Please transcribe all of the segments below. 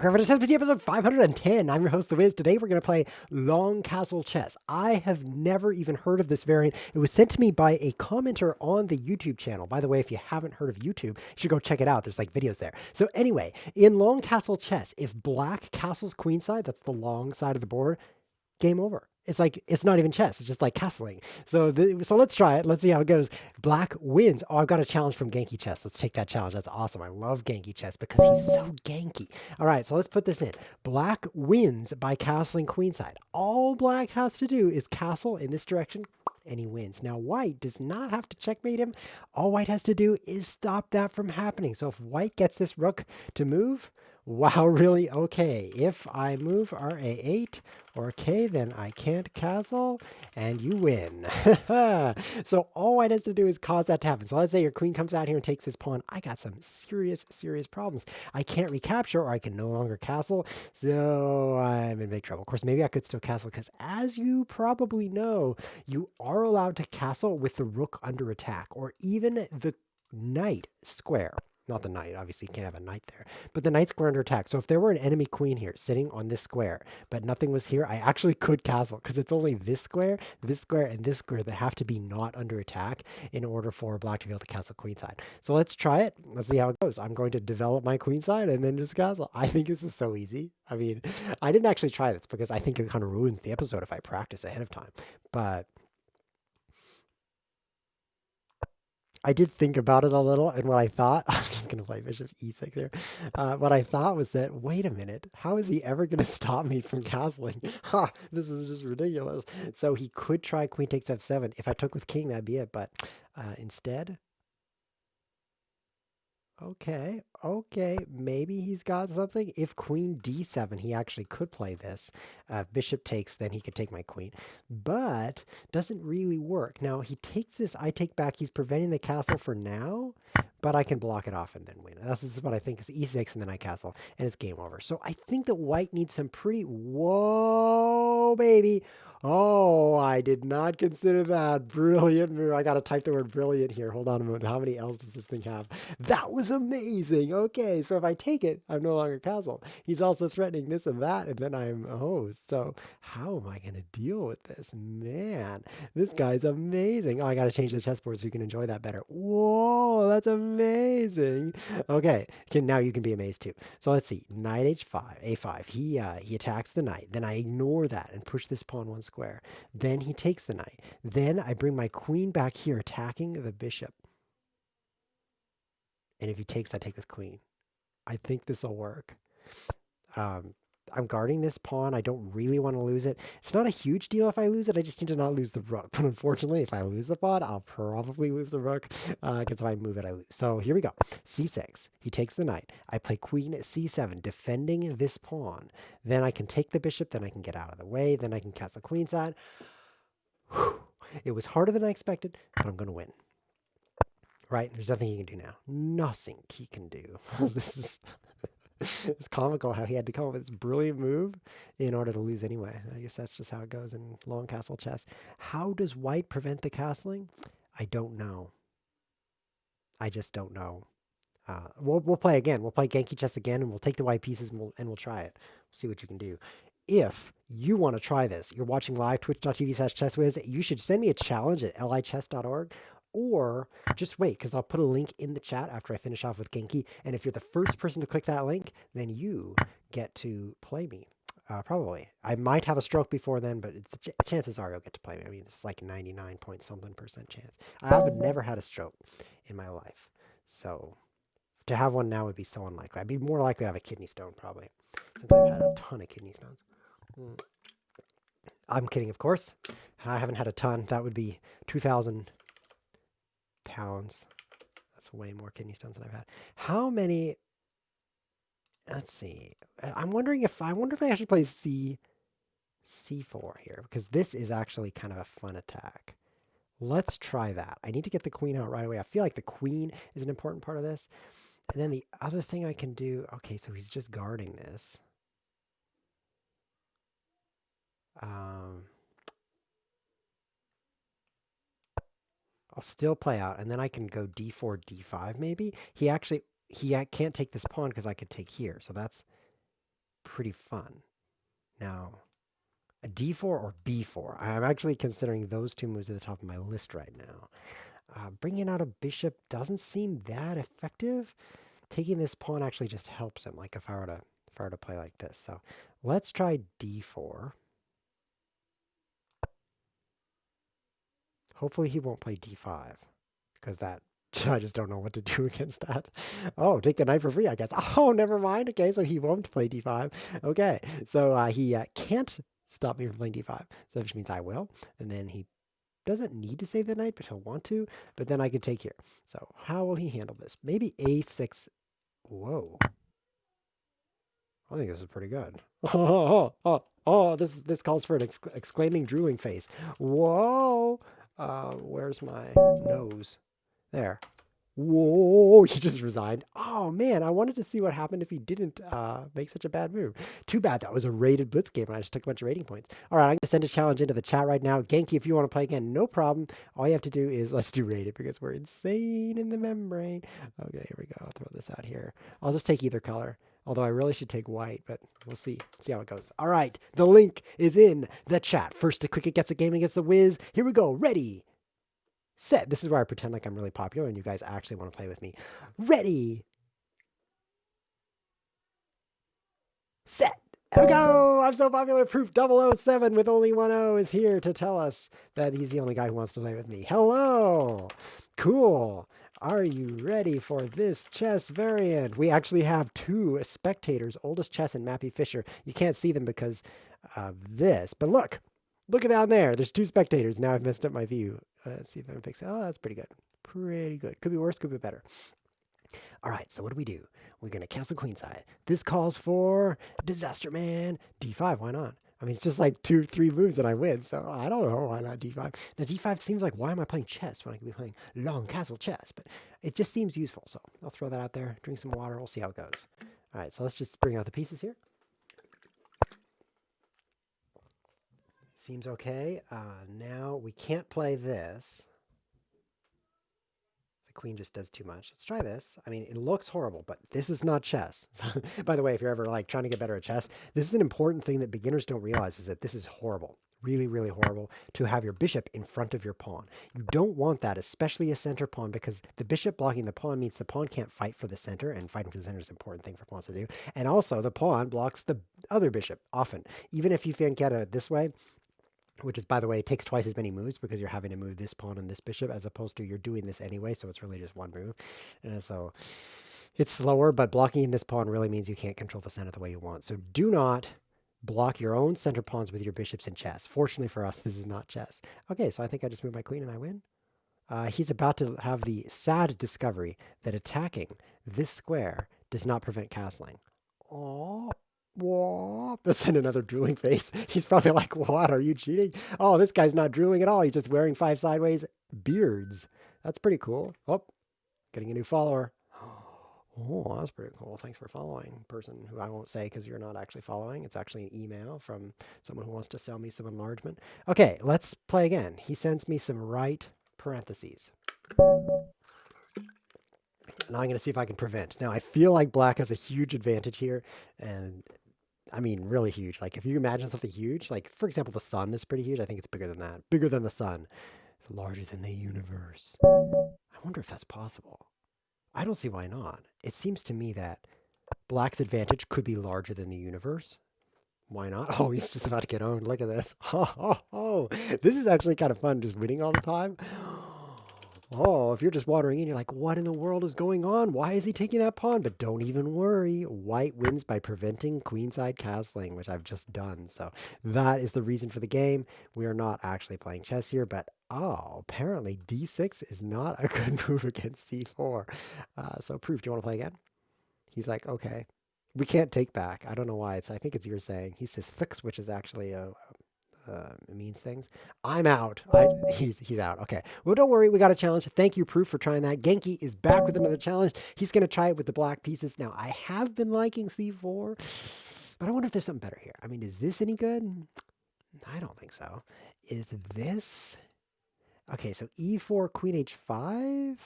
welcome to ChessWhiz TV episode 510. I'm your host, The Wiz. Today we're going to play Long Castle Chess. I have never even heard of this variant. It was sent to me by a commenter on the YouTube channel. By the way, if you haven't heard of YouTube, you should go check it out. There's like videos there. So anyway, in Long Castle Chess, if black castles queenside, that's the long side of the board, game over. It's like, it's not even chess. It's just like castling. So let's try it. Let's see how it goes. Black wins. Oh, I've got a challenge from Genki Chess. Let's take that challenge. That's awesome. I love Genki Chess because he's so Genki. All right, so let's put this in. Black wins by castling queenside. All black has to do is castle in this direction, and he wins. Now, white does not have to checkmate him. All white has to do is stop that from happening. So if white gets this rook to move, wow, really? Okay, if I move RA8 or K, then I can't castle, and you win. So all white has to do is cause that to happen. So let's say your queen comes out here and takes this pawn. I got some serious, serious problems. I can't recapture, or I can no longer castle, so I'm in big trouble. Of course, maybe I could still castle, because as you probably know, you are allowed to castle with the rook under attack, or even the knight square. Not the knight, obviously you can't have a knight there, but the knight square under attack. So if there were an enemy queen here sitting on this square, but nothing was here, I actually could castle, because it's only this square, and this square that have to be not under attack in order for black to be able to castle queenside. So let's try it. Let's see how it goes. I'm going to develop my queenside and then just castle. I think this is so easy. I mean, I didn't actually try this because I think it kind of ruins the episode if I practice ahead of time. But I did think about it a little, and what I thought, I'm just going to play bishop e6 here. What I thought was that, wait a minute, how is he ever going to stop me from castling? Ha, this is just ridiculous. So he could try queen takes f7. If I took with king, that'd be it, but instead, okay, maybe he's got something. If queen d7, he actually could play this. Bishop takes, then he could take my queen. But doesn't really work. Now, he takes this, I take back. He's preventing the castle for now, but I can block it off and then win. This is what I think is e6, and then I castle, and it's game over. So I think that white needs some pretty... Whoa, baby. Oh, I did not consider that. Brilliant move. I got to type the word brilliant here. Hold on a moment. How many L's does this thing have? That was amazing. Okay, so if I take it, I'm no longer castle. He's also threatening this and that, and then I'm a host. So how am I going to deal with this? Man, this guy's amazing. Oh, I got to change the chessboard so you can enjoy that better. Whoa, that's amazing. Okay, now you can be amazed too. So let's see. Knight h5, a5. He attacks the knight. Then I ignore that and push this pawn one square. Then he takes the knight. Then I bring my queen back here, attacking the bishop. And if he takes, I take with queen. I think this will work. I'm guarding this pawn. I don't really want to lose it. It's not a huge deal if I lose it. I just need to not lose the rook. But unfortunately, if I lose the pawn, I'll probably lose the rook, because if I move it, I lose. So here we go. c6. He takes the knight. I play queen c7, defending this pawn. Then I can take the bishop. Then I can get out of the way. Then I can castle queenside. Whew. It was harder than I expected, but I'm going to win. Right? There's nothing he can do now. Nothing he can do. This is... It's comical how he had to come up with this brilliant move in order to lose anyway. I guess that's just how it goes in long castle chess. How does white prevent the castling? I don't know. I just don't know. We'll play again. We'll play Genki chess again, and we'll take the white pieces and we'll try it. We'll see what you can do. If you want to try this, you're watching live, twitch.tv/ChessWhiz, you should send me a challenge at lichess.org. Or just wait, because I'll put a link in the chat after I finish off with Genki. And if you're the first person to click that link, then you get to play me. Probably. I might have a stroke before then, but chances are you'll get to play me. I mean, it's like 99 point something % chance. I have never had a stroke in my life. So to have one now would be so unlikely. I'd be more likely to have a kidney stone, probably, since I've had a ton of kidney stones. I'm kidding, of course. I haven't had a ton. That would be 2,000 pounds. That's way more kidney stones than I've had. How many? Let's see. I wonder if I actually play c4 here, because this is actually kind of a fun attack. Let's try that. I need to get the queen out right away. I feel like the queen is an important part of this. And then the other thing I can do, okay, so he's just guarding this. I'll still play out, and then I can go d4, d5 maybe. He can't take this pawn because I could take here. So that's pretty fun. Now, a d4 or b4. I'm actually considering those two moves at the top of my list right now. Bringing out a bishop doesn't seem that effective. Taking this pawn actually just helps him, like if I were to play like this. So let's try d4. Hopefully he won't play d5, because that I just don't know what to do against that. Oh, take the knight for free, I guess. Oh, never mind. Okay, so he won't play d5. Okay, so he can't stop me from playing d5, so which means I will. And then he doesn't need to save the knight, but he'll want to. But then I can take here. So how will he handle this? Maybe a6. Whoa. I think this is pretty good. Oh, this calls for an exclaiming drooling face. Whoa. Where's my nose? There. Whoa, he just resigned. Oh man, I wanted to see what happened if he didn't make such a bad move. Too bad that was a rated blitz game and I just took a bunch of rating points. All right, I'm going to send a challenge into the chat right now. Genki, if you want to play again, no problem. All you have to do is, let's do rated because we're insane in the membrane. Okay, here we go. I'll throw this out here. I'll just take either color. Although I really should take white, but we'll see. See how it goes. All right, the link is in the chat. First to click it gets a game against the Wiz. Here we go. Ready, set. This is where I pretend like I'm really popular and you guys actually want to play with me. Ready, set. There we go. I'm so popular. Proof 007 with only one O is here to tell us that he's the only guy who wants to play with me. Hello. Cool. Are you ready for this chess variant? We actually have two spectators, Oldest Chess and Mappy Fisher. You can't see them because of this, but look at down there. There's two spectators. Now I've messed up my view. Let's see if I can fix it. Oh, that's pretty good. Pretty good. Could be worse, could be better. All right, so what do? We're going to castle queenside. This calls for Disaster Man. D5, why not? I mean, it's just like 2-3 moves and I win, so I don't know why not d5. Now, d5 seems like, why am I playing chess when I could be playing long castle chess? But it just seems useful, so I'll throw that out there, drink some water, we'll see how it goes. All right, so let's just bring out the pieces here. Seems okay. Now, we can't play this. Queen just does too much. Let's try this. I mean, it looks horrible, but this is not chess. By the way, if you're ever like trying to get better at chess, this is an important thing that beginners don't realize, is that this is horrible. Really, really horrible to have your bishop in front of your pawn. You don't want that, especially a center pawn, because the bishop blocking the pawn means the pawn can't fight for the center, and fighting for the center is an important thing for pawns to do. And also, the pawn blocks the other bishop often. Even if you can get it this way, which is, by the way, it takes twice as many moves because you're having to move this pawn and this bishop, as opposed to you're doing this anyway, so it's really just one move. And so it's slower, but blocking this pawn really means you can't control the center the way you want. So do not block your own center pawns with your bishops in chess. Fortunately for us, this is not chess. Okay, so I think I just moved my queen and I win. He's about to have the sad discovery that attacking this square does not prevent castling. Oh. Whoa, let's send another drooling face. He's probably like, what, are you cheating? Oh, this guy's not drooling at all. He's just wearing 5 sideways beards. That's pretty cool. Oh, getting a new follower. Oh, that's pretty cool. Thanks for following, person who I won't say because you're not actually following. It's actually an email from someone who wants to sell me some enlargement. Okay, let's play again. He sends me some right parentheses. Now I'm going to see if I can prevent. Now, I feel like black has a huge advantage here, and I mean, really huge. Like, if you imagine something huge, like, for example, the sun is pretty huge. I think it's bigger than that. Bigger than the sun. It's larger than the universe. I wonder if that's possible. I don't see why not. It seems to me that black's advantage could be larger than the universe. Why not? Oh, he's just about to get owned. Look at this. Oh. This is actually kind of fun, just winning all the time. Oh, if you're just wandering in, you're like, what in the world is going on? Why is he taking that pawn? But don't even worry. White wins by preventing queenside castling, which I've just done. So that is the reason for the game. We are not actually playing chess here, but apparently d6 is not a good move against c4. So Proof, do you want to play again? He's like, okay. We can't take back. I don't know why. I think it's you're saying. He says fix, which is actually means things. I'm out. He's out. Okay. Well, don't worry. We got a challenge. Thank you, Proof, for trying that. Genki is back with another challenge. He's going to try it with the black pieces. Now, I have been liking c4, but I wonder if there's something better here. I mean, is this any good? I don't think so. Is this? Okay, so e4, queen h5.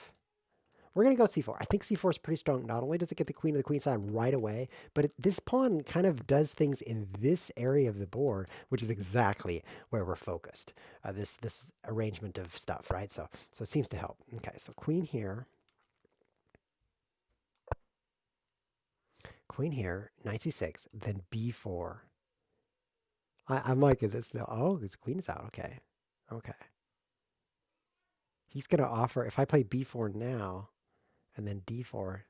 We're going to go c4. I think c4 is pretty strong. Not only does it get the queen of the queenside right away, but this pawn kind of does things in this area of the board, which is exactly where we're focused. This arrangement of stuff, right? So it seems to help. Okay, so queen here. Queen here, knight c6, then b4. I'm liking this now. Oh, his queen is out. Okay. Okay. He's going to offer, if I play b4 now, and then d4.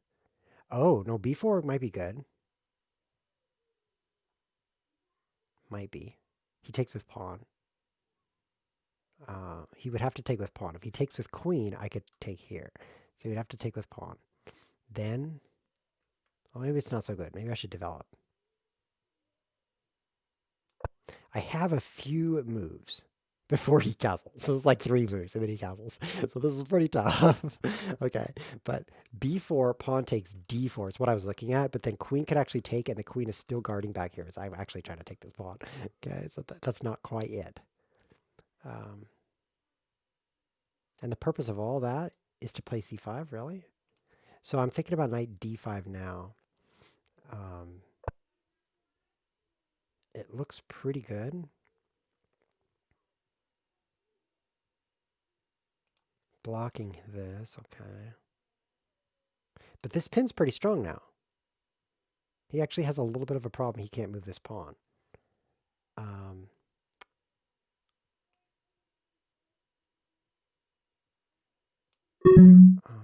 Oh, no, b4 might be good. Might be. He takes with pawn. He would have to take with pawn. If he takes with queen, I could take here. So he'd have to take with pawn. Then, well, maybe it's not so good. Maybe I should develop. I have a few moves before he castles. So it's like 3 moves and then he castles. So this is pretty tough. Okay, but b4, pawn takes d4 is what I was looking at, but then queen could actually take it, and the queen is still guarding back here. So I'm actually trying to take this pawn. Okay, so that's not quite it. And the purpose of all that is to play c5, really? So I'm thinking about knight d5 now. It looks pretty good. Blocking this, okay. But this pin's pretty strong now. He actually has a little bit of a problem. He can't move this pawn.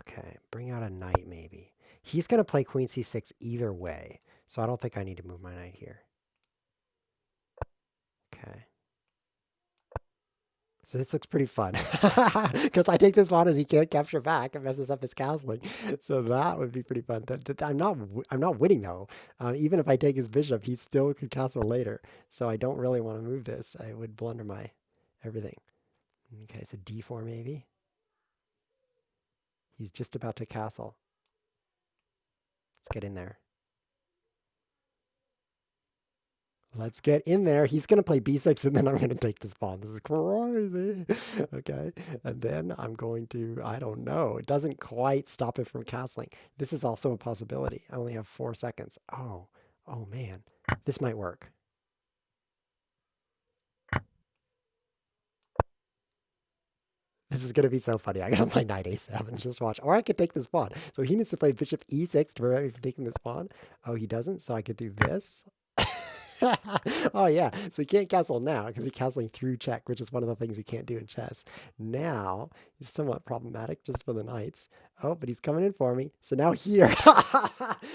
Okay, bring out a knight maybe. He's going to play queen c6 either way, so I don't think I need to move my knight here. Okay. So this looks pretty fun because I take this pawn and he can't capture back. It messes up his castling. So that would be pretty fun. I'm not winning though. Even if I take his bishop, he still could castle later. So I don't really want to move this. I would blunder my everything. Okay, so d4 maybe. He's just about to castle. Let's get in there. Let's get in there. He's going to play b6, and then I'm going to take this pawn. This is crazy. Okay. And then I'm going to, I don't know. It doesn't quite stop it from castling. This is also a possibility. I only have 4 seconds. Oh man. This might work. This is going to be so funny. I'm going to play knight a7. Just watch. Or I could take this pawn. So he needs to play bishop e6 to prevent me from taking this pawn. Oh, he doesn't. So I could do this. Oh yeah, so you can't castle now because you're castling through check, which is one of the things you can't do in chess. Now, he's somewhat problematic just for the knights. Oh, but he's coming in for me. So now here.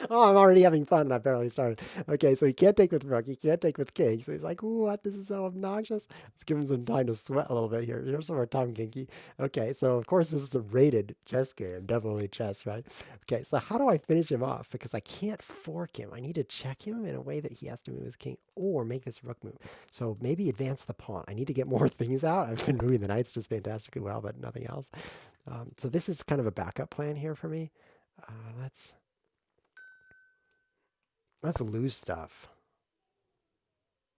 Oh, I'm already having fun and I barely started. Okay, so he can't take with rook, he can't take with king. So he's like, what? This is so obnoxious. Let's give him some time to sweat a little bit here. Here's some more time, Kinky. Okay, so of course this is a rated chess game. Definitely chess, right? Okay, so how do I finish him off? Because I can't fork him. I need to check him in a way that he has to move his king or make this rook move. So maybe advance the pawn. I need to get more things out. I've been moving the knights just fantastically well, but nothing else. So this is kind of a backup plan here for me. Let's lose stuff.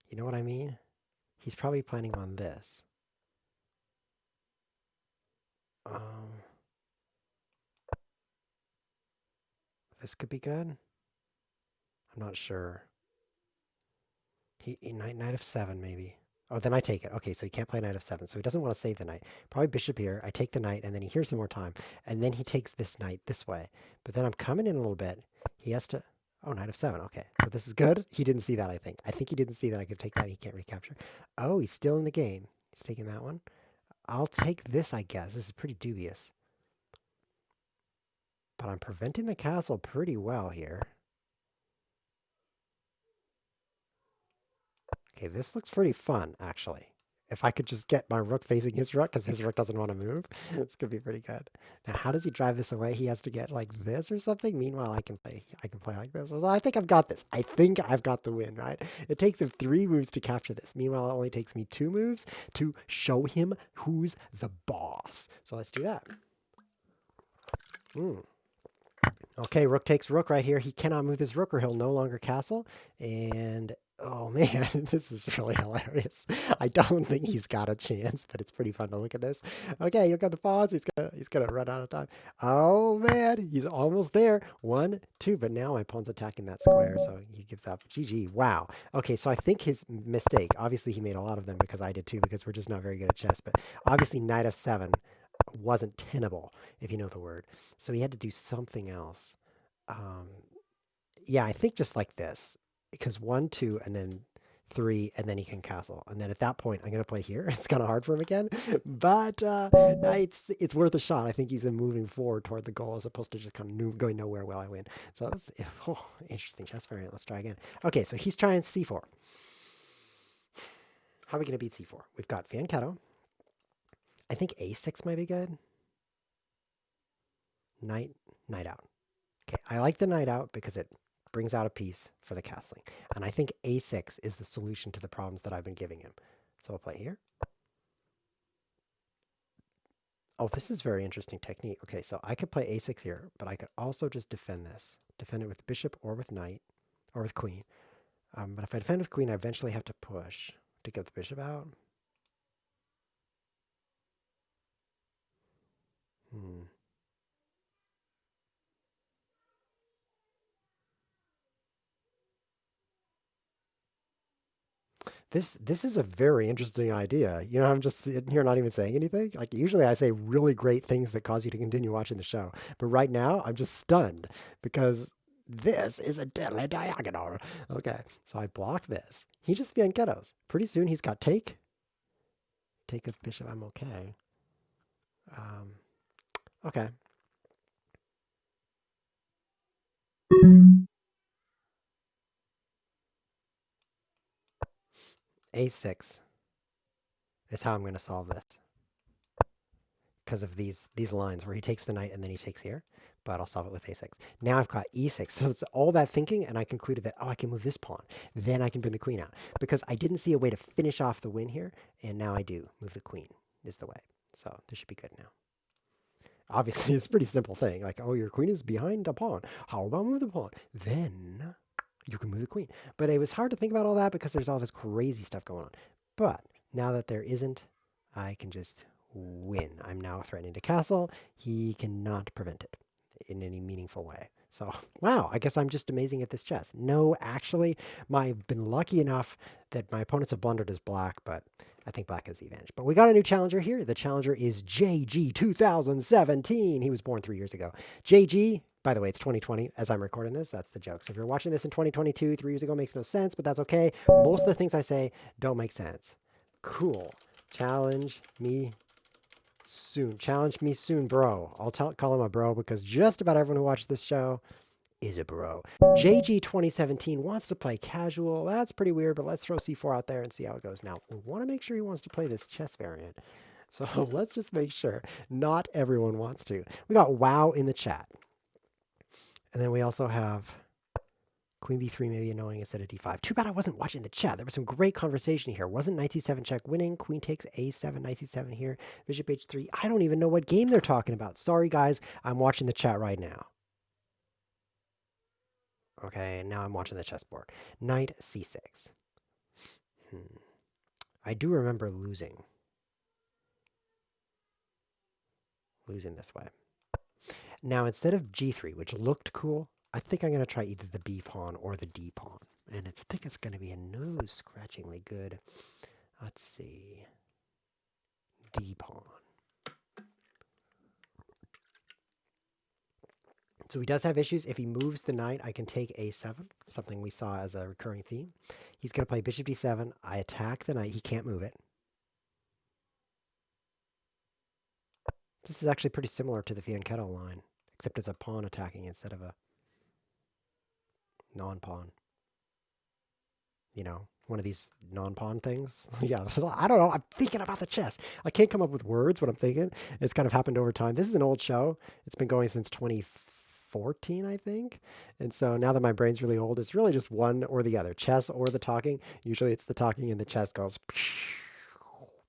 You know what I mean? He's probably planning on this. This could be good. I'm not sure. Knight f7 maybe. Oh, then I take it. Okay, so he can't play knight f7, so he doesn't want to save the knight. Probably bishop here. I take the knight, and then he hears some more time, and then he takes this knight this way. But then I'm coming in a little bit. He has to. Oh, knight f7. Okay, so this is good. He didn't see that. I think he didn't see that I could take that. He can't recapture. Oh, he's still in the game. He's taking that one. I'll take this, I guess. This is pretty dubious. But I'm preventing the castle pretty well here. Okay, this looks pretty fun, actually. If I could just get my rook facing his rook, because his rook doesn't want to move, this could be pretty good. Now, how does he drive this away? He has to get like this or something. Meanwhile, I can play like this. So I think I've got this. I think I've got the win, right? It takes him 3 moves to capture this. Meanwhile, it only takes me 2 moves to show him who's the boss. So let's do that. Okay, rook takes rook right here. He cannot move this rook or he'll no longer castle. And Oh man, this is really hilarious. I don't think he's got a chance, but it's pretty fun to look at this. Okay, here come the pawns. He's gonna run out of time. Oh man, he's almost there. One, two, but now my pawn's attacking that square, so he gives up. GG. Wow. Okay, so I think his mistake. Obviously, he made a lot of them because I did too, because we're just not very good at chess. But obviously, knight f7 wasn't tenable, if you know the word. So he had to do something else. Um, yeah, I think just like this, because one, two, and then three, and then he can castle. And then at that point, I'm gonna play here. It's kind of hard for him again, but it's worth a shot. I think he's moving forward toward the goal as opposed to just kind of going nowhere while I win. So that's interesting chess variant. Let's try again. Okay, so he's trying c4. How are we gonna beat c4? We've got fianchetto. I think a6 might be good. Knight, knight out. Okay, I like the knight out because it brings out a piece for the castling. And I think a6 is the solution to the problems that I've been giving him. So I'll play here. Oh, this is very interesting technique. Okay, so I could play a6 here, but I could also just defend this. Defend it with bishop or with knight or with queen. But if I defend with queen, I eventually have to push to get the bishop out. Hmm. This is a very interesting idea. You know, I'm just sitting here not even saying anything. Like usually I say really great things that cause you to continue watching the show. But right now I'm just stunned because this is a deadly diagonal. Okay, so I block this. He just fianchettos. Pretty soon he's got take. Take with bishop, I'm okay. Um, okay. A6 is how I'm going to solve this. Because of these lines where he takes the knight and then he takes here. But I'll solve it with a6. Now I've got e6. So it's all that thinking, and I concluded that, oh, I can move this pawn. Then I can bring the queen out. Because I didn't see a way to finish off the win here, and now I do. Move the queen is the way. So this should be good now. Obviously, it's a pretty simple thing. Like, oh, your queen is behind a pawn. How about move the pawn? Then you can move the queen. But it was hard to think about all that because there's all this crazy stuff going on. But now that there isn't, I can just win. I'm now threatening to castle. He cannot prevent it in any meaningful way. So, wow, I guess I'm just amazing at this chess. No, actually, I've been lucky enough that my opponents have blundered as black, but I think black has the advantage. But we got a new challenger here. The challenger is JG 2017. He was born 3 years ago. JG, by the way, it's 2020 as I'm recording this. That's the joke. So if you're watching this in 2022, 3 years ago makes no sense, but that's okay. Most of the things I say don't make sense. Cool. Challenge me soon. Challenge me soon, bro. I'll call him a bro because just about everyone who watches this show is a bro. JG 2017 wants to play casual. That's pretty weird, but let's throw C4 out there and see how it goes. Now, we want to make sure he wants to play this chess variant. So let's just make sure not everyone wants to. We got wow in the chat. And then we also have queen b3 maybe annoying instead of d5. Too bad I wasn't watching the chat. There was some great conversation here. Wasn't knight c7 check winning? Queen takes a7, knight c7 here, bishop h3. I don't even know what game they're talking about. Sorry, guys. I'm watching the chat right now. Okay, now I'm watching the chessboard. Knight c6. I do remember losing. Losing this way. Now, instead of g3, which looked cool, I think I'm going to try either the b pawn or the d pawn. And I think it's going to be a nose-scratchingly good, let's see, d pawn. So he does have issues. If he moves the knight, I can take a7, something we saw as a recurring theme. He's going to play bishop d7. I attack the knight. He can't move it. This is actually pretty similar to the fianchetto line, except it's a pawn attacking instead of a non-pawn. You know, one of these non-pawn things. Yeah, I don't know. I'm thinking about the chess. I can't come up with words what I'm thinking. It's kind of happened over time. This is an old show. It's been going since 2014, I think. And so now that my brain's really old, it's really just one or the other, chess or the talking. Usually it's the talking and the chess goes,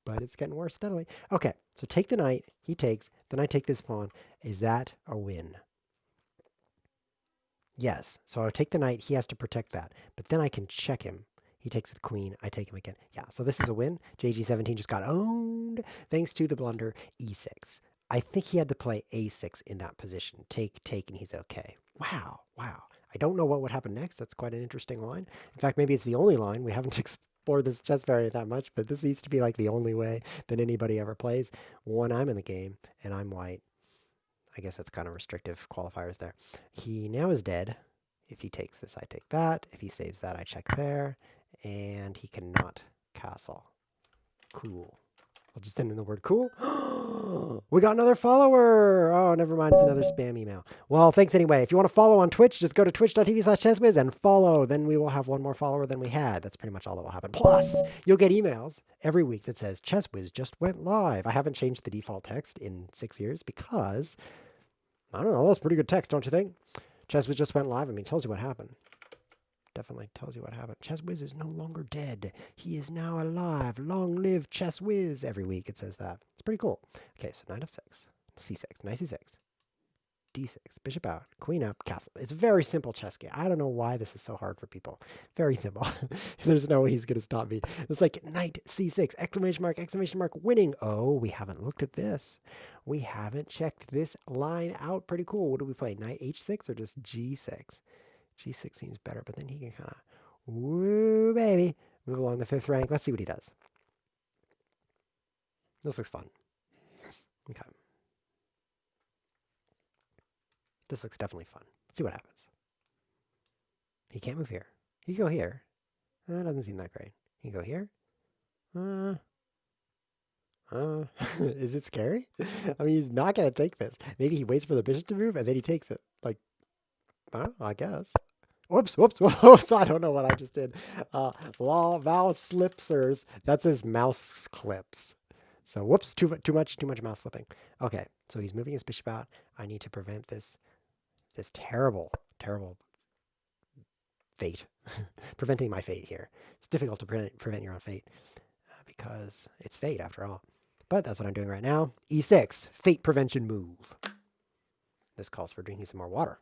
but it's getting worse steadily. Okay, so take the knight. He takes. Then I take this pawn. Is that a win? Yes. So I'll take the knight. He has to protect that. But then I can check him. He takes the queen. I take him again. Yeah, so this is a win. JG17 just got owned thanks to the blunder E6. I think he had to play A6 in that position. Take, and he's okay. Wow, wow. I don't know what would happen next. That's quite an interesting line. In fact, maybe it's the only line. We haven't explored this chess variant that much, but this seems to be like the only way that anybody ever plays. One, I'm in the game, and I'm white. I guess that's kind of restrictive qualifiers there. He now is dead. If he takes this, I take that. If he saves that, I check there. And he cannot castle. Cool. I'll just send in the word cool. We got another follower. Oh, never mind. It's another spam email. Well, thanks anyway. If you want to follow on Twitch, just go to twitch.tv/ChessWhiz and follow. Then we will have one more follower than we had. That's pretty much all that will happen. Plus, you'll get emails every week that says ChessWhiz just went live. I haven't changed the default text in 6 years because, I don't know, that's pretty good text, don't you think? ChessWhiz just went live. I mean, it tells you what happened. Definitely tells you what happened. ChessWhiz is no longer dead. He is now alive. Long live ChessWhiz. Every week it says that. It's pretty cool. Okay, so knight f6, c6, knight c6, d6, bishop out, queen up, castle. It's a very simple chess game. I don't know why this is so hard for people. Very simple. There's no way he's going to stop me. It's like knight c6, exclamation mark, winning. Oh, we haven't looked at this. We haven't checked this line out. Pretty cool. What do we play? Knight h6 or just g6? G6 seems better, but then he can kind of, woo, baby, move along the 5th rank. Let's see what he does. This looks fun. Okay. This looks definitely fun. Let's see what happens. He can't move here. He can go here. That doesn't seem that great. He can go here. Is it scary? I mean, he's not going to take this. Maybe he waits for the bishop to move and then he takes it. Like, I guess. Whoops. I don't know what I just did. Mouse slipsers. That says mouse clips. So whoops, too much mouse slipping. Okay, so he's moving his bishop out. I need to prevent this terrible fate. Preventing my fate here. It's difficult to prevent your own fate because it's fate after all. But that's what I'm doing right now. E6, fate prevention move. This calls for drinking some more water.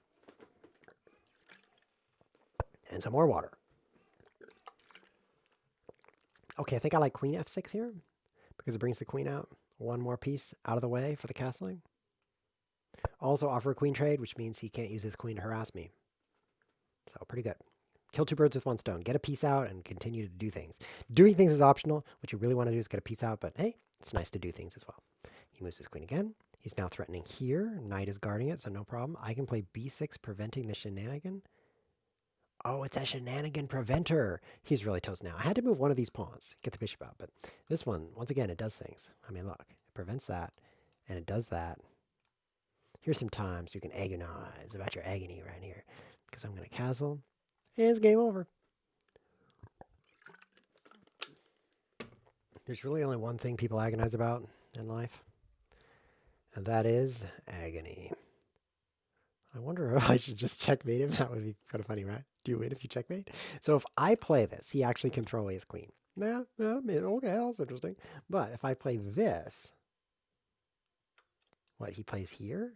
And some more water. Okay, I think I like queen f6 here because it brings the queen out. One more piece out of the way for the castling. Also offer a queen trade, which means he can't use his queen to harass me. So pretty good. Kill 2 birds with 1 stone. Get a piece out and continue to do things. Doing things is optional. What you really want to do is get a piece out, but hey, it's nice to do things as well. He moves his queen again. He's now threatening here. Knight is guarding it, so no problem. I can play b6, preventing the shenanigan. Oh, it's a shenanigan preventer. He's really toast now. I had to move one of these pawns, get the bishop out, but this one, once again, it does things. I mean, look, it prevents that, and it does that. Here's some times you can agonize about your agony right here, because I'm going to castle, and it's game over. There's really only one thing people agonize about in life, and that is agony. I wonder if I should just checkmate him. That would be kind of funny, right? Do you win if you checkmate? So if I play this, he actually can throw away his queen. Yeah, okay, that's interesting. But if I play this, what, he plays here?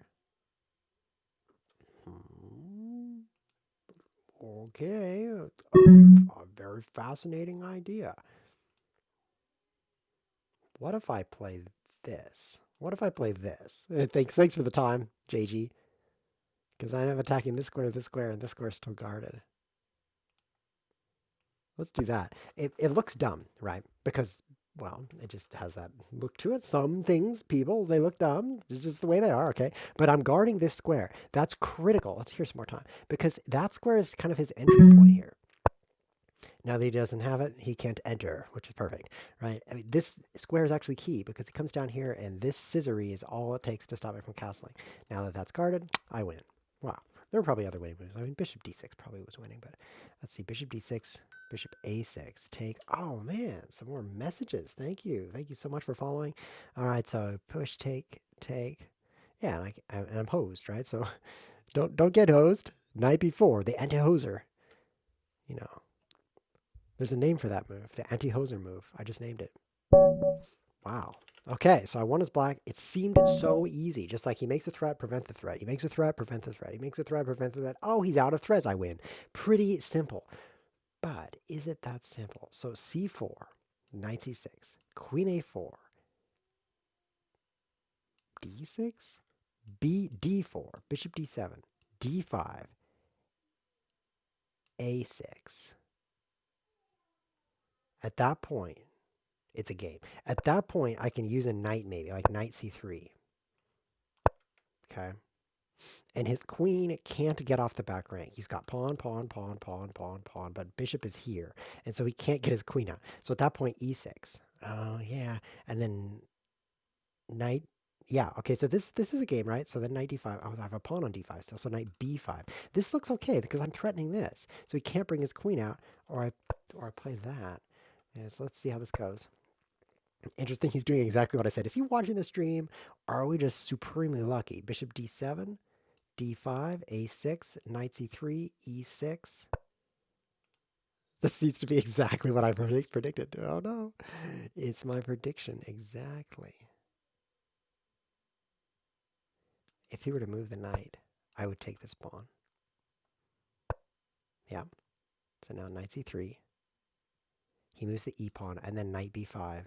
Okay, a very fascinating idea. What if I play this? What if I play this? Thanks for the time, JG. Because I'm attacking this square, and this square is still guarded. Let's do that. It looks dumb, right? Because, well, it just has that look to it. Some things, people, they look dumb. It's just the way they are, okay? But I'm guarding this square. That's critical. Let's hear some more time. Because that square is kind of his entry point here. Now that he doesn't have it, he can't enter, which is perfect, right? I mean, this square is actually key because it comes down here, and this scissory is all it takes to stop it from castling. Now that that's guarded, I win. Wow. There were probably other winning moves. I mean, bishop d6 probably was winning, but let's see. Bishop d6, bishop a6, take. Oh, man, some more messages. Thank you. Thank you so much for following. All right, so push, take. Yeah, and I'm hosed, right? So don't get hosed. Knight b4, the anti-hoser. You know, there's a name for that move, the anti-hoser move. I just named it. Wow. Okay, so I won as black. It seemed so easy. Just like he makes a threat, prevent the threat. He makes a threat, prevent the threat. He makes a threat, prevent the threat. Oh, he's out of threats. I win. Pretty simple. But is it that simple? So c4, knight c6, queen a4, d6, d4, bishop d7, d5, a6. At that point, it's a game. At that point, I can use a knight maybe, like knight c3. Okay. And his queen can't get off the back rank. He's got pawn, pawn, pawn, pawn, pawn, pawn, but bishop is here. And so he can't get his queen out. So at that point, e6. Oh, yeah. And then knight. Yeah, okay, so this is a game, right? So then knight d5. Oh, I have a pawn on d5 still. So knight b5. This looks okay because I'm threatening this. So he can't bring his queen out, or I play that. Yeah, so let's see how this goes. Interesting, he's doing exactly what I said. Is he watching the stream? Or are we just supremely lucky? Bishop d7, d5, a6, knight c3, e6. This seems to be exactly what I predicted. Oh no, it's my prediction exactly. If he were to move the knight, I would take this pawn. Yeah, so now knight c3. He moves the e pawn and then knight b5,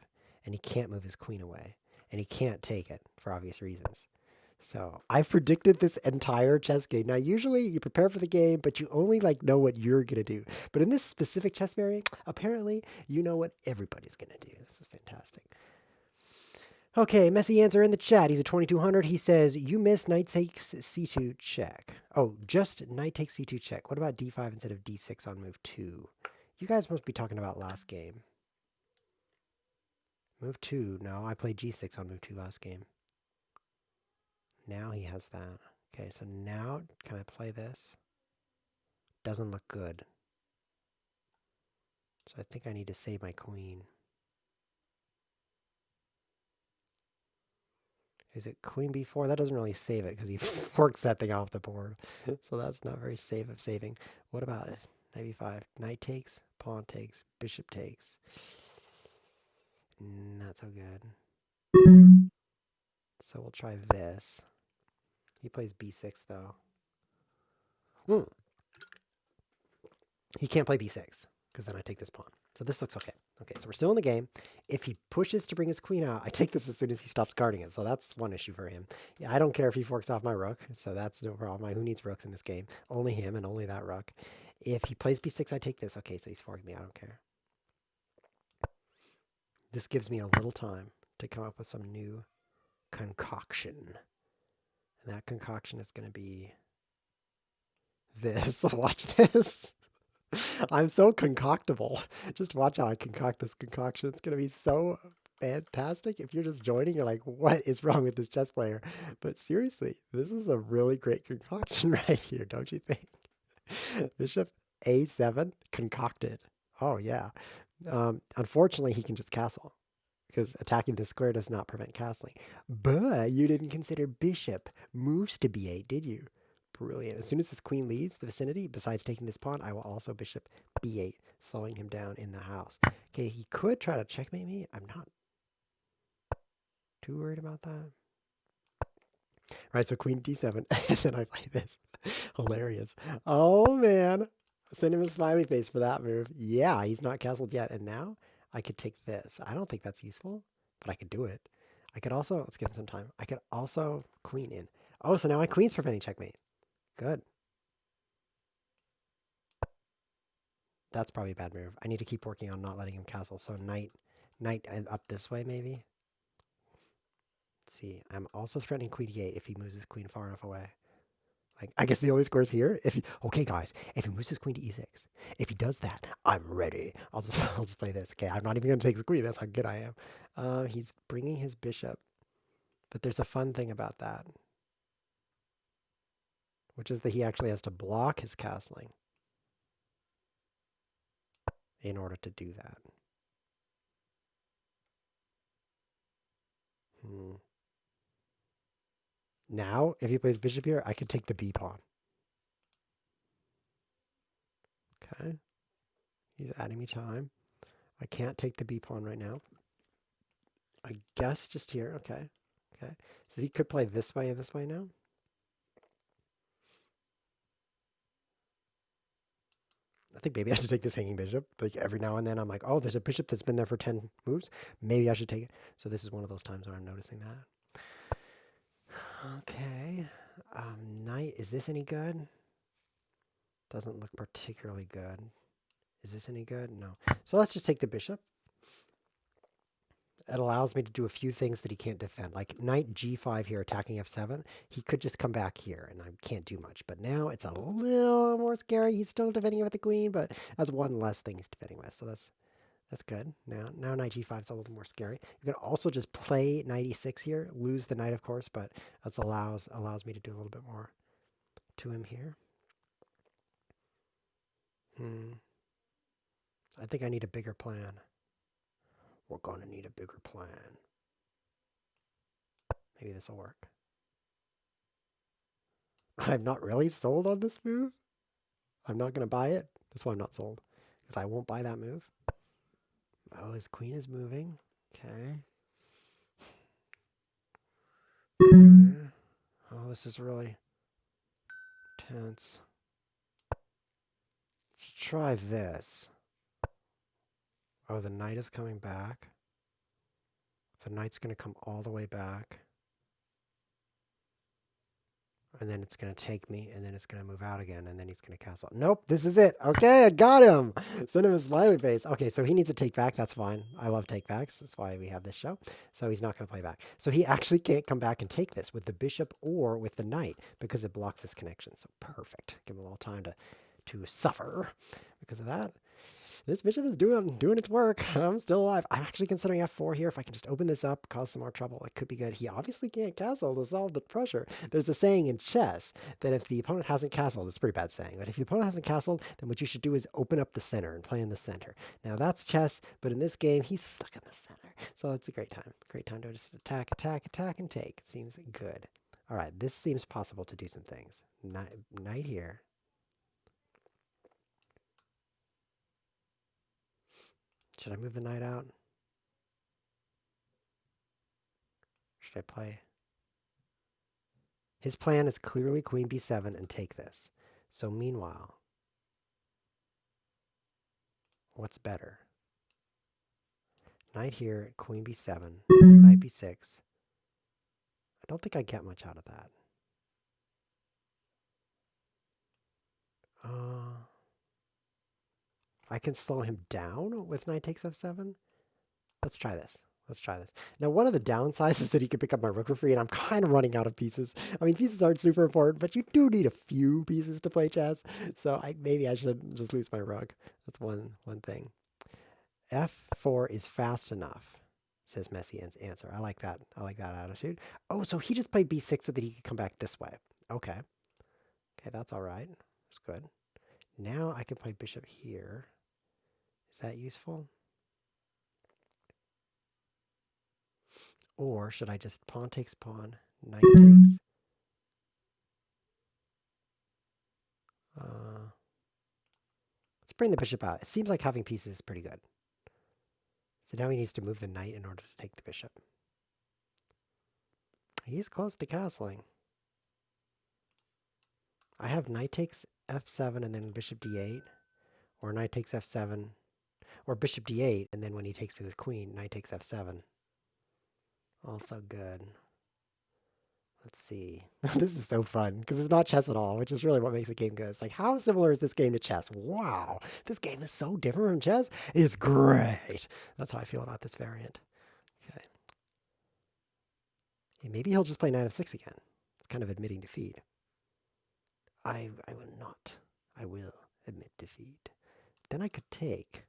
and he can't move his queen away, and he can't take it for obvious reasons. So I've predicted this entire chess game. Now, usually you prepare for the game, but you only like know what you're gonna do. But in this specific chess variant, apparently you know what everybody's gonna do. This is fantastic. Okay, messy answer in the chat. He's a 2200. He says, you missed knight takes c2 check. Oh, just knight takes c2 check. What about d5 instead of d6 on move 2? You guys must be talking about last game. Move 2. No, I played g6 on move 2 last game. Now he has that. Okay, so now can I play this? Doesn't look good. So I think I need to save my queen. Is it queen b4? That doesn't really save it because he forks that thing off the board. So that's not very safe of saving. What about knight b5? Knight takes, pawn takes, bishop takes. Not so good. So we'll try this. He plays b6 though. He can't play b6 because then I take this pawn. So this looks okay. Okay, so we're still in the game. If he pushes to bring his queen out, I take this as soon as he stops guarding it. So that's one issue for him. Yeah, I don't care if he forks off my rook. So that's no problem. Who needs rooks in this game? Only him and only that rook. If he plays b6, I take this. Okay, so he's forking me. I don't care. This gives me a little time to come up with some new concoction. And that concoction is going to be this. Watch this. I'm so concoctable. Just watch how I concoct this concoction. It's going to be so fantastic. If you're just joining, you're like, what is wrong with this chess player? But seriously, this is a really great concoction right here, don't you think? Bishop a7 concocted. Oh, yeah. Unfortunately, he can just castle because attacking this square does not prevent castling. But you didn't consider bishop moves to b8, did you? Brilliant. As soon as his queen leaves the vicinity, besides taking this pawn, I will also bishop b8, slowing him down in the house. Okay, he could try to checkmate me. I'm not too worried about that. Right, so queen d7, and then I play this. Hilarious. Oh, man. Send him a smiley face for that move. Yeah, he's not castled yet. And now I could take this. I don't think that's useful, but I could do it. I could also, let's give him some time. I could also queen in. Oh, so now my queen's preventing checkmate. Good. That's probably a bad move. I need to keep working on not letting him castle. So knight up this way maybe. Let's see. I'm also threatening queen e8 if he moves his queen far enough away. Like, I guess the only score is here. Okay, guys, if he moves his queen to e6, if he does that, I'm ready. I'll just play this. Okay, I'm not even gonna take his queen. That's how good I am. He's bringing his bishop, but there's a fun thing about that, which is that he actually has to block his castling in order to do that. Now, if he plays bishop here, I could take the b pawn. Okay. He's adding me time. I can't take the b pawn right now. I guess just here. Okay. Okay. So he could play this way and this way now. think maybe I should take this hanging bishop. Like every now and then I'm like, oh, there's a bishop that's been there for 10 moves. Maybe I should take it. So this is one of those times where I'm noticing that. Okay. Knight, is this any good? Doesn't look particularly good. Is this any good? No. So let's just take the bishop. It allows me to do a few things that he can't defend. Like knight g5 here attacking f7. He could just come back here and I can't do much. But now it's a little more scary. He's still defending it with the queen, but that's one less thing he's defending with. So that's good. Now knight g5 is a little more scary. You can also just play knight e6 here, lose the knight of course, but that allows me to do a little bit more to him here. So I think I need a bigger plan. We're going to need a bigger plan. Maybe this will work. I'm not really sold on this move. I'm not going to buy it. That's why I'm not sold. Because I won't buy that move. Oh, his queen is moving. Okay. Oh, this is really tense. Let's try this. Oh, the knight is coming back. The knight's going to come all the way back. And then it's going to take me, and then it's going to move out again, and then he's going to castle. Nope, this is it. Okay, I got him. Send him a smiley face. Okay, so he needs a take back. That's fine. I love take backs. That's why we have this show. So he's not going to play back. So he actually can't come back and take this with the bishop or with the knight because it blocks this connection. So perfect. Give him a little time to suffer because of that. This bishop is doing its work. I'm still alive. I'm actually considering f4 here. If I can just open this up, cause some more trouble, it could be good. He obviously can't castle to solve the pressure. There's a saying in chess that if the opponent hasn't castled, it's a pretty bad saying, but if the opponent hasn't castled, then what you should do is open up the center and play in the center. Now that's chess, but in this game, he's stuck in the center. So it's a great time. Great time to just attack, and take. It seems good. All right, this seems possible to do some things. Knight here. Should I move the knight out? Should I play? His plan is clearly queen b7 and take this. So meanwhile, what's better? Knight here, queen b7, knight b6. I don't think I get much out of that. I can slow him down with knight takes f7. Let's try this. Now, one of the downsides is that he could pick up my rook for free, and I'm kind of running out of pieces. I mean, pieces aren't super important, but you do need a few pieces to play chess. So maybe I should just lose my rook. That's one thing. F4 is fast enough, says Messi answer. I like that. I like that attitude. Oh, so he just played b6 so that he could come back this way. Okay. Okay, that's all right. That's good. Now I can play bishop here. Is that useful? Or should I just pawn takes pawn, knight takes? Let's bring the bishop out. It seems like having pieces is pretty good. So now he needs to move the knight in order to take the bishop. He's close to castling. I have knight takes f7 and then bishop d8, or knight takes f7, or bishop d8, and then when he takes me with queen, knight takes f7. Also good. Let's see. This is so fun because it's not chess at all, which is really what makes a game good. It's like, how similar is this game to chess? Wow, this game is so different from chess. It's great. That's how I feel about this variant. Okay. Maybe he'll just play knight f6 again. It's kind of admitting defeat. I will not. I will admit defeat. Then I could take.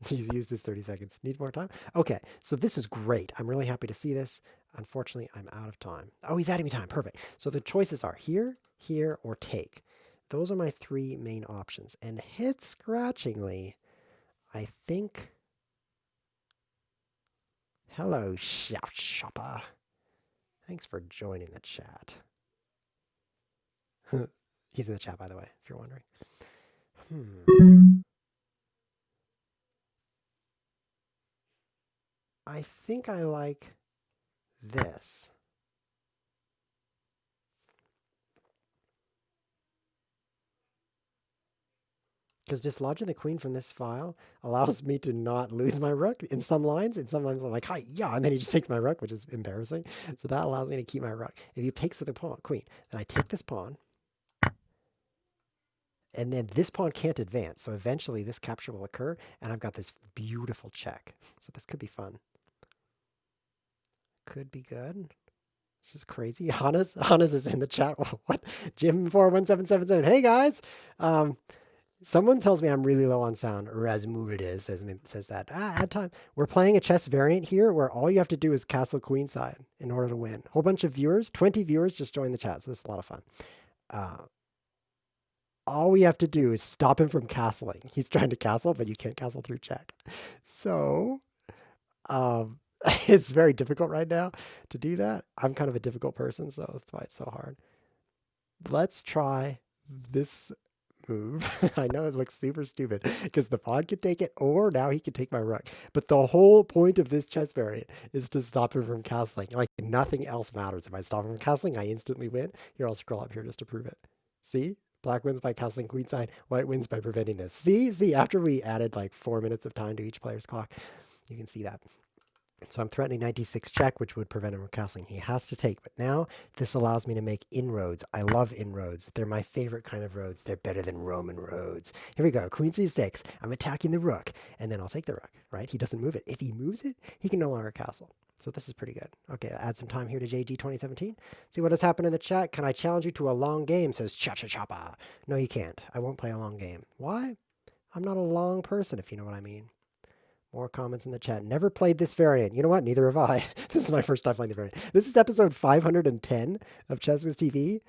He's used his 30 seconds. Need more time? Okay, so this is great. I'm really happy to see this. Unfortunately, I'm out of time. Oh, he's adding me time. Perfect. So the choices are here, here, or take. Those are my three main options. And head scratchingly, I think... Hello, Shopper. Thanks for joining the chat. He's in the chat, by the way, if you're wondering. I think I like this. Because dislodging the queen from this file allows me to not lose my rook in some lines. In some lines, I'm like, hi, yeah, and then he just takes my rook, which is embarrassing. So that allows me to keep my rook. If he takes the pawn, queen, then I take this pawn, and then this pawn can't advance. So eventually this capture will occur, and I've got this beautiful check. So this could be fun. Could be good. This is crazy. Hannes is in the chat. What? Jim41777. Hey guys. Someone tells me I'm really low on sound. Razmulid says that. Add time. We're playing a chess variant here where all you have to do is castle queenside in order to win. Whole bunch of viewers, 20 viewers just joined the chat. So this is a lot of fun. All we have to do is stop him from castling. He's trying to castle, but you can't castle through check. So it's very difficult right now to do that. I'm kind of a difficult person, so that's why it's so hard. Let's try this move. I know it looks super stupid because the pawn could take it, or now he could take my rook. But the whole point of this chess variant is to stop him from castling. Like nothing else matters. If I stop him from castling, I instantly win. Here, I'll scroll up here just to prove it. See? Black wins by castling queenside. White wins by preventing this. See, after we added like 4 minutes of time to each player's clock, you can see that. So I'm threatening 96 check, which would prevent him from castling. He has to take, but now this allows me to make inroads. I love inroads. They're my favorite kind of roads. They're better than Roman roads. Here we go. Queen c6. I'm attacking the rook, and then I'll take the rook, right? He doesn't move it. If he moves it, he can no longer castle. So this is pretty good. Okay, add some time here to JG 2017. See what has happened in the chat. Can I challenge you to a long game? Says Cha-Cha-Chapa. No, you can't. I won't play a long game. Why? I'm not a long person, if you know what I mean. More comments in the chat. Never played this variant. You know what? Neither have I. This is my first time playing the variant. This is episode 510 of ChessWhiz TV,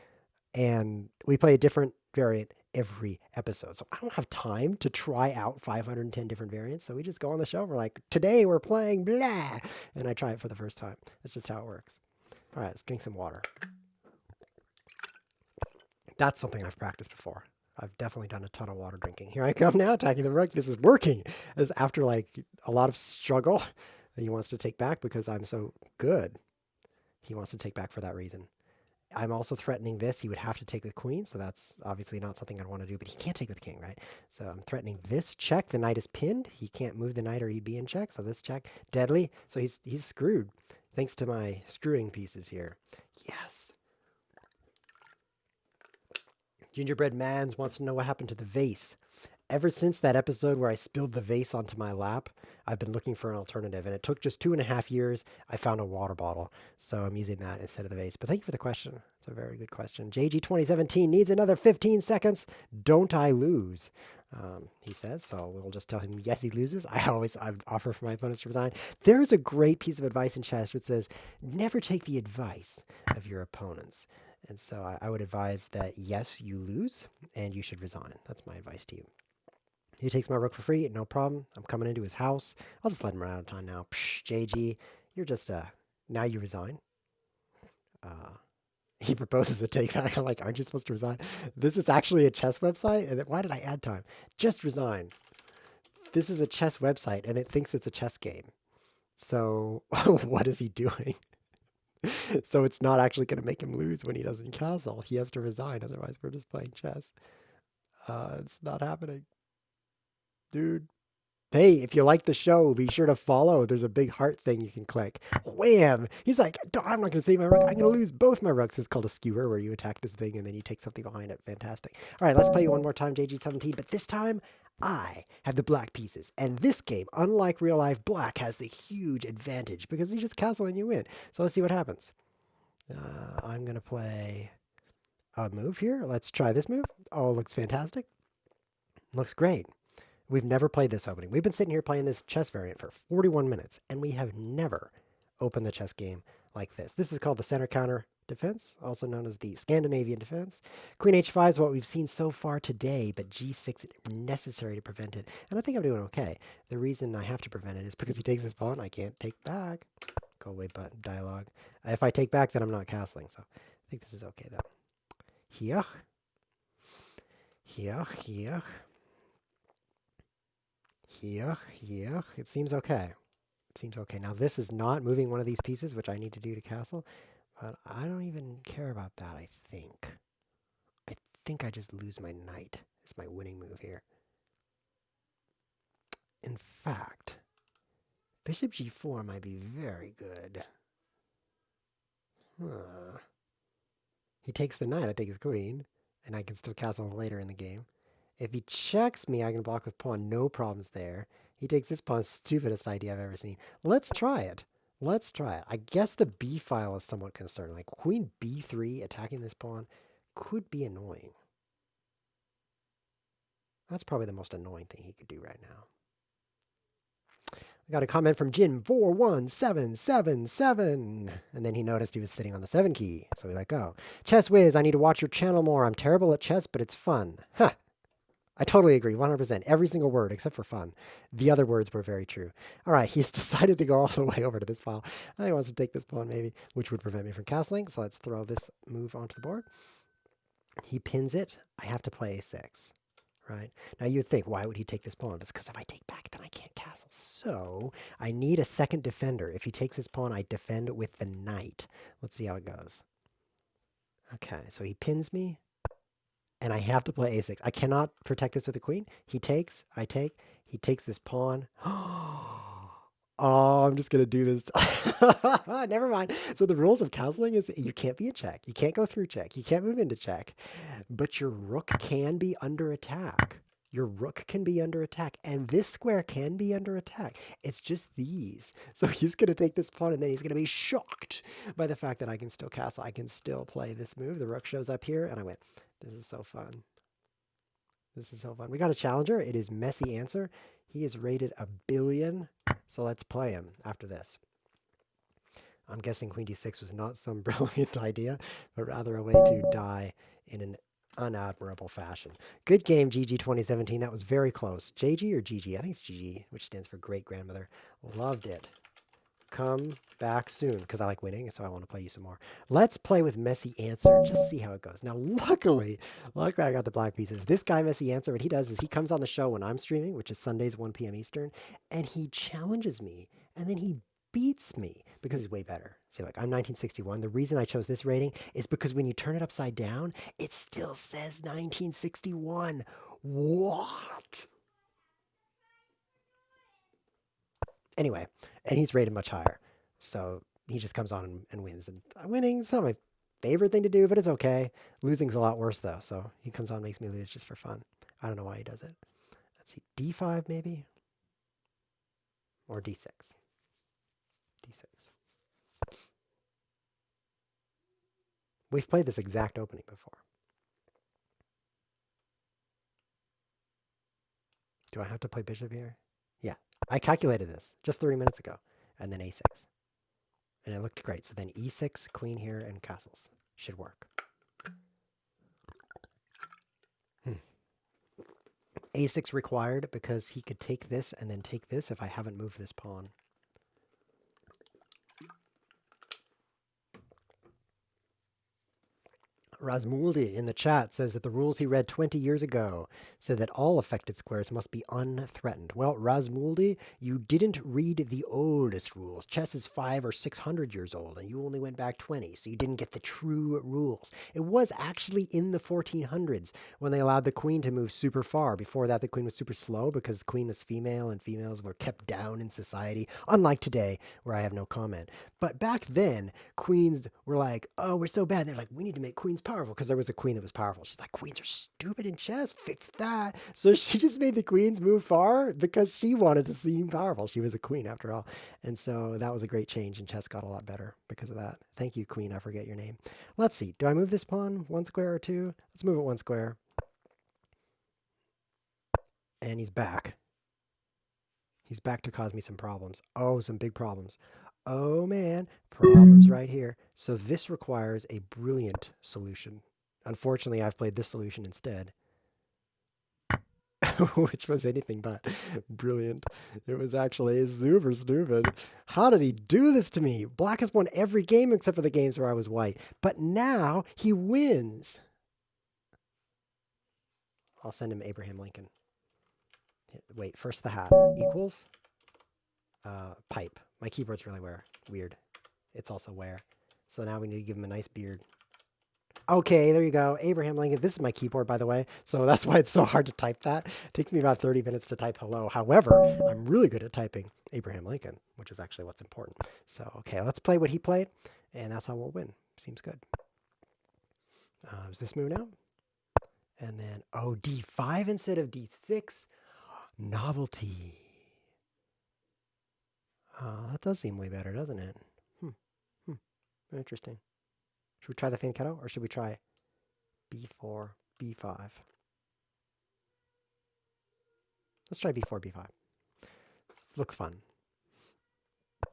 and we play a different variant every episode. So I don't have time to try out 510 different variants. So we just go on the show. And we're like, today we're playing blah, and I try it for the first time. That's just how it works. All right, let's drink some water. That's something I've practiced before. I've definitely done a ton of water drinking. Here I come now, attacking the rook. This is working. As after like a lot of struggle, he wants to take back because I'm so good. He wants to take back for that reason. I'm also threatening this. He would have to take the queen, so that's obviously not something I'd want to do, but he can't take with the king, right? So I'm threatening this check. The knight is pinned. He can't move the knight or he'd be in check, so this check, deadly. So he's screwed, thanks to my screwing pieces here. Yes. Gingerbread Mans wants to know what happened to the vase. Ever since that episode where I spilled the vase onto my lap, I've been looking for an alternative, and it took just 2.5 years. I found a water bottle, so I'm using that instead of the vase. But thank you for the question. It's a very good question. JG 2017 needs another 15 seconds. Don't I lose? He says, so we'll just tell him yes, he loses. I offer for my opponents to resign. There's a great piece of advice in chess which says, never take the advice of your opponents. And so I would advise that, yes, you lose, and you should resign. That's my advice to you. He takes my rook for free, no problem. I'm coming into his house. I'll just let him run out of time now. Psh, JG, you're just, now you resign. He proposes a take back. I'm like, aren't you supposed to resign? This is actually a chess website, and why did I add time? Just resign. This is a chess website, and it thinks it's a chess game. So what is he doing? So it's not actually going to make him lose when he doesn't castle. He has to resign, otherwise we're just playing chess. It's not happening. Dude. Hey, if you like the show, be sure to follow. There's a big heart thing you can click. Wham! He's like, I'm not going to save my rook. I'm going to lose both my rooks. It's called a skewer, where you attack this thing and then you take something behind it. Fantastic. All right, let's play one more time, JG17. But this time, I have the black pieces. And this game, unlike real life, black has the huge advantage because you just castle and you win. So let's see what happens. I'm going to play a move here. Let's try this move. Oh, it looks fantastic. Looks great. We've never played this opening. We've been sitting here playing this chess variant for 41 minutes, and we have never opened the chess game like this. This is called the center counter defense, also known as the Scandinavian defense. Queen h5 is what we've seen so far today, but g6 is necessary to prevent it. And I think I'm doing okay. The reason I have to prevent it is because he takes this pawn. I can't take back. Go away button dialogue. If I take back, then I'm not castling. So I think this is okay, though. Here. Here. Here. Here. It seems okay. It seems okay. Now, this is not moving one of these pieces, which I need to do to castle. But I don't even care about that, I think. I think I just lose my knight. It's my winning move here. In fact, bishop g4 might be very good. He takes the knight, I take his queen, and I can still castle later in the game. If he checks me, I can block with pawn, no problems there. He takes this pawn, stupidest idea I've ever seen. Let's try it. Let's try it. I guess the b file is somewhat concerning. Like queen b3 attacking this pawn could be annoying. That's probably the most annoying thing he could do right now. I got a comment from Jin41777. And then he noticed he was sitting on the 7 key. So we let go. ChessWhiz, I need to watch your channel more. I'm terrible at chess, but it's fun. Huh. I totally agree, 100%. Every single word except for fun. The other words were very true. All right, he's decided to go all the way over to this file. He wants to take this pawn maybe, which would prevent me from castling. So let's throw this move onto the board. He pins it. I have to play a6. Right? Now you'd think, why would he take this pawn? It's because if I take back, then I can't castle. So I need a second defender. If he takes this pawn, I defend with the knight. Let's see how it goes. Okay, so he pins me, and I have to play a6. I cannot protect this with a queen. He takes, I take. He takes this pawn. Oh, I'm just going to do this. Never mind. So the rules of castling is you can't be in check. You can't go through check. You can't move into check. But your rook can be under attack. Your rook can be under attack. And this square can be under attack. It's just these. So he's going to take this pawn, and then he's going to be shocked by the fact that I can still castle. I can still play this move. The rook shows up here, and I went, this is so fun. This is so fun. We got a challenger. It is Messy Answer. He is rated 1 billion. So let's play him after this. I'm guessing queen d6 was not some brilliant idea, but rather a way to die in an unadmirable fashion. Good game, GG 2017. That was very close. JG or GG? I think it's GG, which stands for great grandmother. Loved it. Come back soon, because I like winning, so I want to play you some more. Let's play with Messy Answer. Just see how it goes. Now, luckily I got the black pieces. This guy, Messy Answer, what he does is he comes on the show when I'm streaming, which is Sundays, 1 p.m. Eastern, and he challenges me, and then he beats me because he's way better. See, like, I'm 1961. The reason I chose this rating is because when you turn it upside down, it still says 1961. What? Anyway, and he's rated much higher. So he just comes on and wins. And winning is not my favorite thing to do, but it's okay. Losing's a lot worse, though. So he comes on and makes me lose just for fun. I don't know why he does it. Let's see, d5 maybe? Or d6. d6. We've played this exact opening before. Do I have to play bishop here? Yeah. I calculated this just 30 minutes ago. And then a6. And it looked great. So then e6, queen here, and castles. Should work. a6 required because he could take this and then take this if I haven't moved this pawn. Razmuldi in the chat says that the rules he read 20 years ago said that all affected squares must be unthreatened. Well, Razmuldi, you didn't read the oldest rules. Chess is 500 or 600 years old, and you only went back 20, so you didn't get the true rules. It was actually in the 1400s when they allowed the queen to move super far. Before that, the queen was super slow because the queen was female, and females were kept down in society, unlike today, where I have no comment. But back then, queens were like, oh, we're so bad. And they're like, we need to make queens powerful, because there was a queen that was powerful. She's like, queens are stupid in chess. Fix that. So she just made the queens move far because she wanted to seem powerful. She was a queen after all. And so that was a great change, and chess got a lot better because of that. Thank you, queen. I forget your name. Let's see. Do I move this pawn 1 square or 2? Let's move it 1 square. And he's back. He's back to cause me some problems. Oh, some big problems. Oh man, problems right here. So this requires a brilliant solution. Unfortunately, I've played this solution instead, which was anything but brilliant. It was actually super stupid. How did he do this to me? Black has won every game except for the games where I was white. But now he wins. I'll send him Abraham Lincoln. Wait, first the hat. Equals? Pipe. My keyboard's really weird. It's also where. So now we need to give him a nice beard. Okay, there you go. Abraham Lincoln. This is my keyboard, by the way. So that's why it's so hard to type that. It takes me about 30 minutes to type hello. However, I'm really good at typing Abraham Lincoln, which is actually what's important. So, okay, let's play what he played, and that's how we'll win. Seems good. Is this move now? And then, oh, D5 instead of D6. Novelty. That does seem way better, doesn't it? Hmm. Interesting. Should we try the Fianchetto, or should we try B4, B5? Let's try B4, B5. This looks fun.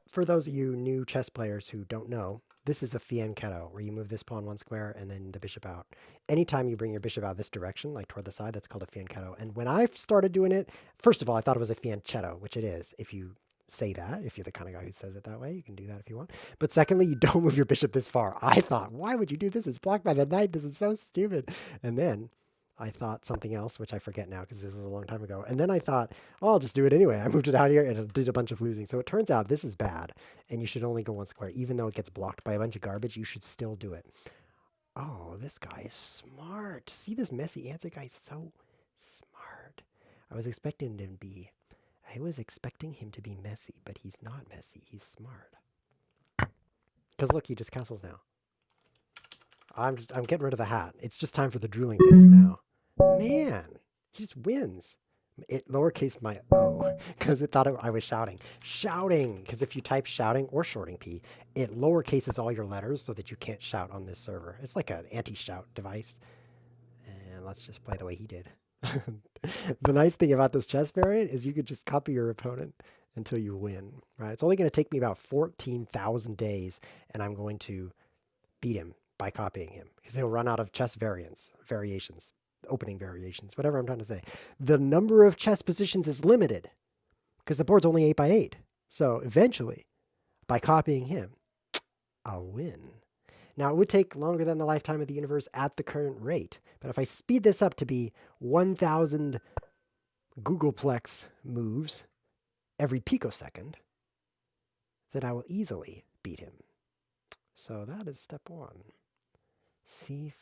For those of you new chess players who don't know, this is a fianchetto, where you move this pawn one square and then the bishop out. Anytime you bring your bishop out this direction, like toward the side, that's called a fianchetto. And when I started doing it, first of all, I thought it was a fianchetto, which it is. If you say that, if you're the kind of guy who says it that way, you can do that if you want. But secondly, you don't move your bishop this far. I thought, why would you do this? It's blocked by the knight. This is so stupid. And then I thought something else, which I forget now because this is a long time ago. And then I thought, oh, I'll just do it anyway. I moved it out here and it did a bunch of losing. So it turns out this is bad. And you should only go one square. Even though it gets blocked by a bunch of garbage, you should still do it. Oh, this guy is smart. See this messy answer guy is so smart. I was expecting him to be messy, but he's not messy. He's smart. Because look, he just castles now. I'm getting rid of the hat. It's just time for the drooling phase now. Man, he just wins. It lowercase my O because it thought I was shouting. Shouting, because if you type shouting or shorting P, it lowercases all your letters so that you can't shout on this server. It's like an anti-shout device. And let's just play the way he did. The nice thing about this chess variant is you could just copy your opponent until you win. Right? It's only going to take me about 14,000 days, and I'm going to beat him by copying him because he'll run out of chess variations, opening variations, whatever I'm trying to say. The number of chess positions is limited because the board's only 8 by 8. So eventually, by copying him, I'll win. Now, it would take longer than the lifetime of the universe at the current rate. But if I speed this up to be 1,000 Googleplex moves every picosecond, then I will easily beat him. So that is step one. C5.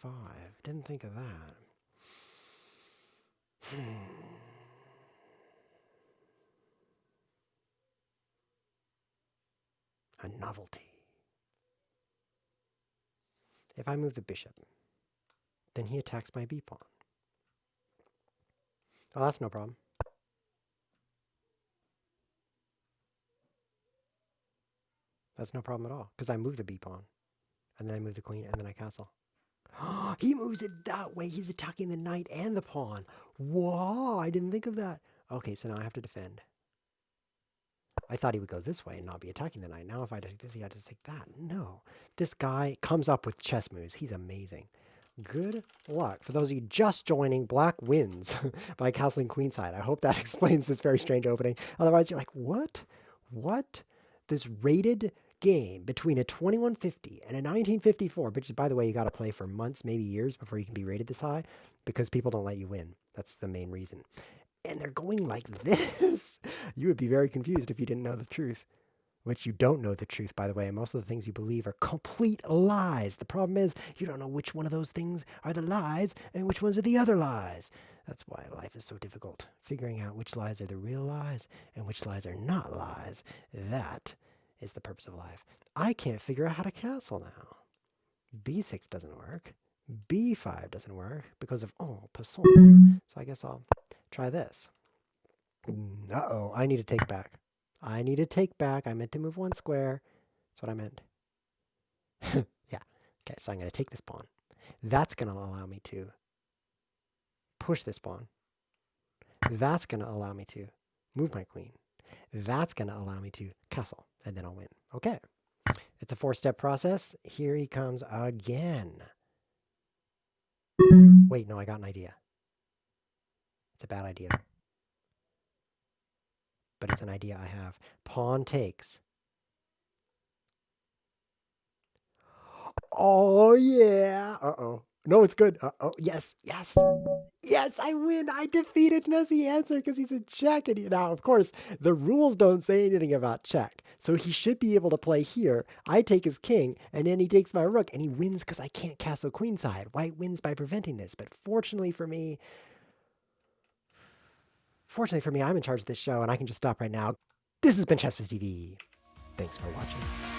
Didn't think of that. A novelty. If I move the bishop, then he attacks my b pawn. Oh, that's no problem. That's no problem at all, because I move the b pawn, and then I move the queen, and then I castle. He moves it that way. He's attacking the knight and the pawn. Whoa, I didn't think of that. Okay, so now I have to defend. I thought he would go this way and not be attacking the knight. Now if I take this, he had to take that. No. This guy comes up with chess moves. He's amazing. Good luck. For those of you just joining, black wins by castling queenside. I hope that explains this very strange opening. Otherwise, you're like, what? What? This rated game between a 2150 and a 1954, which, by the way, you got to play for months, maybe years before you can be rated this high because people don't let you win. That's the main reason. And they're going like this. You would be very confused if you didn't know the truth. Which you don't know the truth, by the way. Most of the things you believe are complete lies. The problem is you don't know which one of those things are the lies and which ones are the other lies. That's why life is so difficult. Figuring out which lies are the real lies and which lies are not lies. That is the purpose of life. I can't figure out how to castle now. B6 doesn't work. B5 doesn't work because of en passant. So I guess I'll try this. Uh-oh, I need to take back. I need to take back. I meant to move one square. That's what I meant. Yeah. Okay, so I'm going to take this pawn. That's going to allow me to push this pawn. That's going to allow me to move my queen. That's going to allow me to castle, and then I'll win. Okay. It's a 4-step process. Here he comes again. Wait, no, I got an idea. It's a bad idea. But it's an idea I have. Pawn takes. Oh, yeah. Uh-oh. No, it's good. Oh, yes, yes. Yes, I win. I defeated Messy Answer because he's a check. And now, of course, the rules don't say anything about check. So he should be able to play here. I take his king, and then he takes my rook, and he wins because I can't castle queenside. White wins by preventing this. But fortunately for me, I'm in charge of this show, and I can just stop right now. This has been ChessWhiz TV. Thanks for watching.